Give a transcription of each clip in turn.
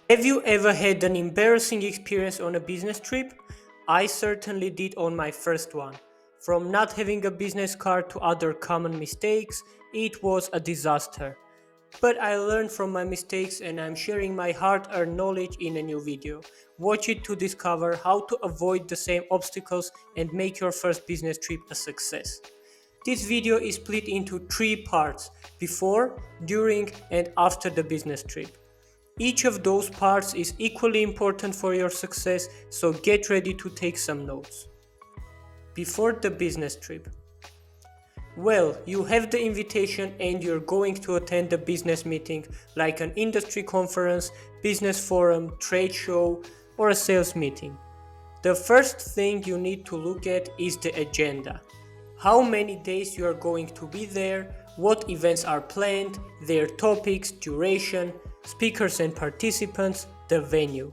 Have you ever had an embarrassing experience on a business trip? I certainly did on my first one. From not having a business card to other common mistakes, it was a disaster. But I learned from my mistakes and I'm sharing my hard earned knowledge in a new video. Watch it to discover how to avoid the same obstacles and make your first business trip a success. This video is split into three parts: before, during, and after the business trip. Each of those parts is equally important for your success, so get ready to take some notes. Before the business trip. Well, you have the invitation and you're going to attend a business meeting like an industry conference, business forum, trade show, or a sales meeting. The first thing you need to look at is the agenda. How many days you are going to be there, what events are planned, their topics, duration, speakers and participants, the venue.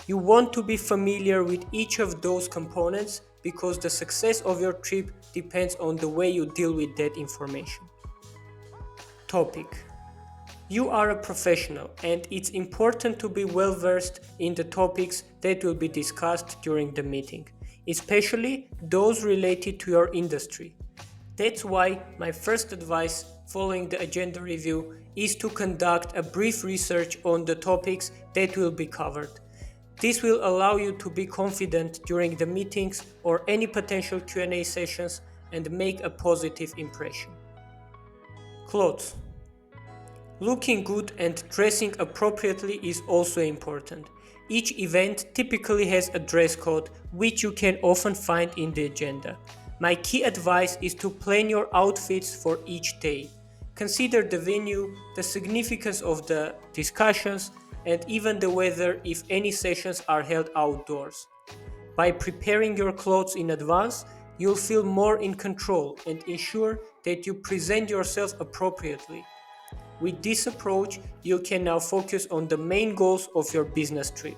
You want to be familiar with each of those components because the success of your trip depends on the way you deal with that information. Topic. You are a professional and it's important to be well versed in the topics that will be discussed during the meeting, especially those related to your industry. That's why my first advice following the agenda review is to conduct a brief research on the topics that will be covered. This will allow you to be confident during the meetings or any potential Q&A sessions and make a positive impression. Clothes. Looking good and dressing appropriately is also important. Each event typically has a dress code, which you can often find in the agenda. My key advice is to plan your outfits for each day. Consider the venue, the significance of the discussions, and even the weather if any sessions are held outdoors. By preparing your clothes in advance, you'll feel more in control and ensure that you present yourself appropriately. With this approach, you can now focus on the main goals of your business trip.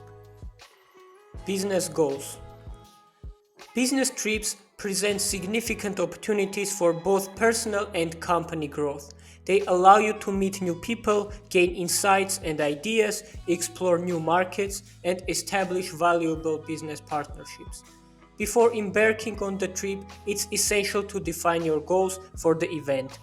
Business goals. Business trips present significant opportunities for both personal and company growth. They allow you to meet new people, gain insights and ideas, explore new markets, and establish valuable business partnerships. Before embarking on the trip, it's essential to define your goals for the event.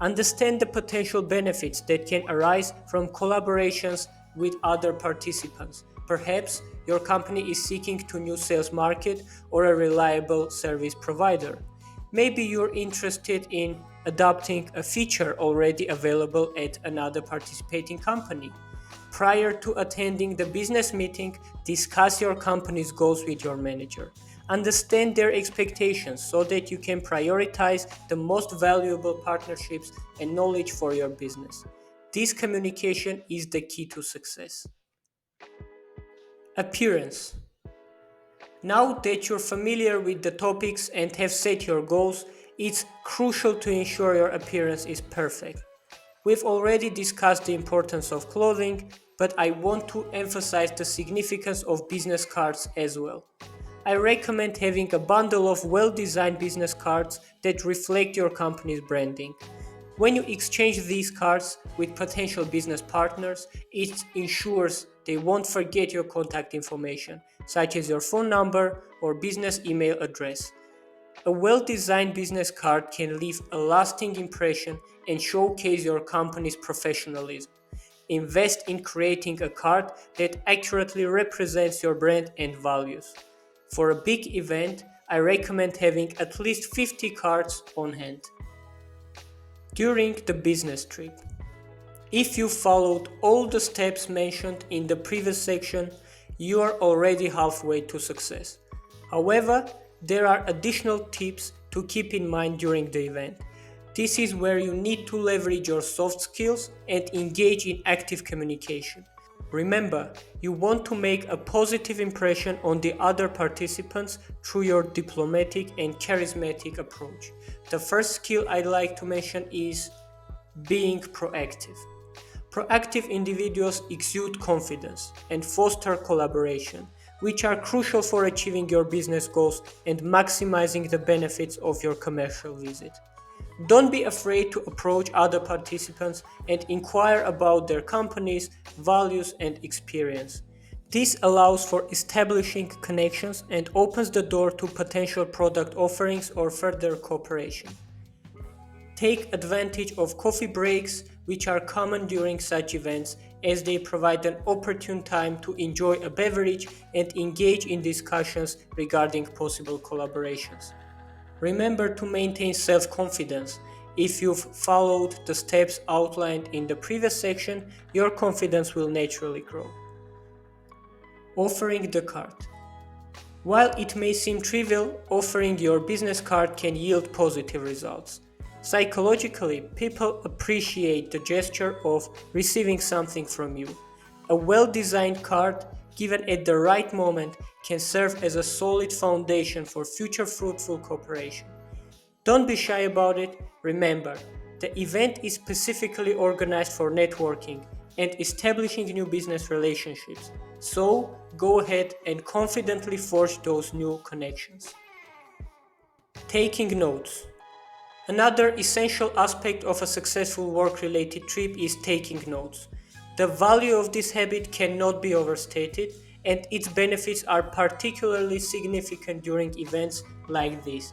Understand the potential benefits that can arise from collaborations with other participants. Perhaps your company is seeking to new sales market or a reliable service provider. Maybe you're interested in adopting a feature already available at another participating company. Prior to attending the business meeting, discuss your company's goals with your manager. Understand their expectations so that you can prioritize the most valuable partnerships and knowledge for your business. This communication is the key to success. Appearance. Now that you're familiar with the topics and have set your goals, it's crucial to ensure your appearance is perfect. We've already discussed the importance of clothing, but I want to emphasize the significance of business cards as well. I recommend having a bundle of well-designed business cards that reflect your company's branding. When you exchange these cards with potential business partners, it ensures they won't forget your contact information, such as your phone number or business email address. A well-designed business card can leave a lasting impression and showcase your company's professionalism. Invest in creating a card that accurately represents your brand and values. For a big event, I recommend having at least 50 cards on hand. During the business trip. If you followed all the steps mentioned in the previous section, you are already halfway to success. However, there are additional tips to keep in mind during the event. This is where you need to leverage your soft skills and engage in active communication. Remember, you want to make a positive impression on the other participants through your diplomatic and charismatic approach. The first skill I'd like to mention is being proactive. Proactive individuals exude confidence and foster collaboration, which are crucial for achieving your business goals and maximizing the benefits of your commercial visit. Don't be afraid to approach other participants and inquire about their companies, values, and experience. This allows for establishing connections and opens the door to potential product offerings or further cooperation. Take advantage of coffee breaks, which are common during such events, as they provide an opportune time to enjoy a beverage and engage in discussions regarding possible collaborations. Remember to maintain self-confidence. If you've followed the steps outlined in the previous section, your confidence will naturally grow. Offering the card. While it may seem trivial, offering your business card can yield positive results. Psychologically, people appreciate the gesture of receiving something from you. A well-designed card, given at the right moment, can serve as a solid foundation for future fruitful cooperation. Don't be shy about it. Remember, the event is specifically organized for networking and establishing new business relationships. So, go ahead and confidently forge those new connections. Taking notes. Another essential aspect of a successful work-related trip is taking notes. The value of this habit cannot be overstated, and its benefits are particularly significant during events like this.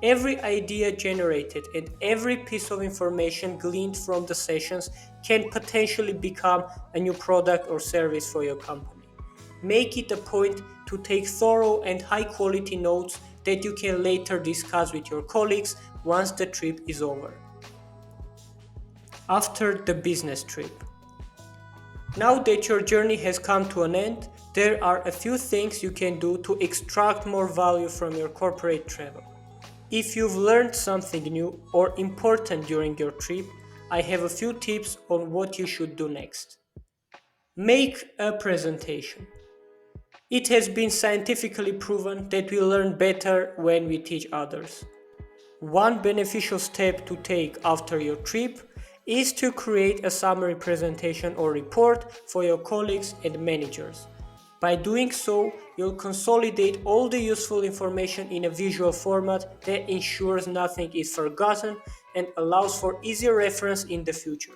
Every idea generated and every piece of information gleaned from the sessions can potentially become a new product or service for your company. Make it a point to take thorough and high quality notes that you can later discuss with your colleagues once the trip is over. After the business trip. Now that your journey has come to an end, there are a few things you can do to extract more value from your corporate travel. If you've learned something new or important during your trip, I have a few tips on what you should do next. Make a presentation. It has been scientifically proven that we learn better when we teach others. One beneficial step to take after your trip is to create a summary presentation or report for your colleagues and managers. By doing so, you'll consolidate all the useful information in a visual format that ensures nothing is forgotten and allows for easy reference in the future.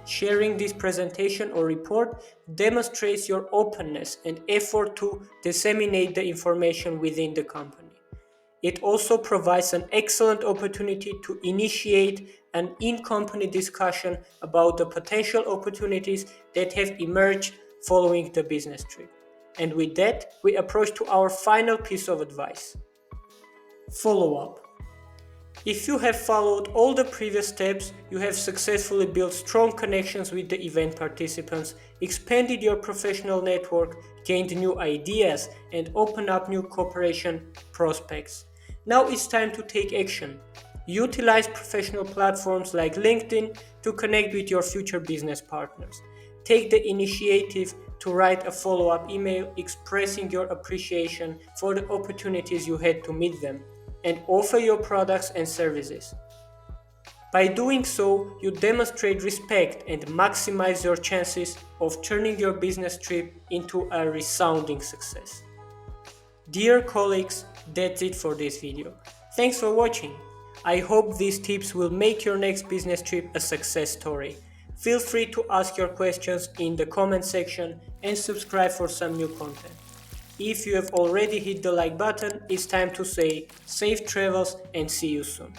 Sharing this presentation or report demonstrates your openness and effort to disseminate the information within the company. It also provides an excellent opportunity to initiate an in-company discussion about the potential opportunities that have emerged following the business trip. And with that, we approach to our final piece of advice. Follow-up. If you have followed all the previous steps, you have successfully built strong connections with the event participants, expanded your professional network, gained new ideas, and opened up new cooperation prospects. Now it's time to take action. Utilize professional platforms like LinkedIn to connect with your future business partners. Take the initiative to write a follow-up email expressing your appreciation for the opportunities you had to meet them, and offer your products and services. By doing so, you demonstrate respect and maximize your chances of turning your business trip into a resounding success. Dear colleagues, that's it for this video. Thanks for watching. I hope these tips will make your next business trip a success story. Feel free to ask your questions in the comment section and subscribe for some new content. If you have already hit the like button, it's time to say safe travels and see you soon.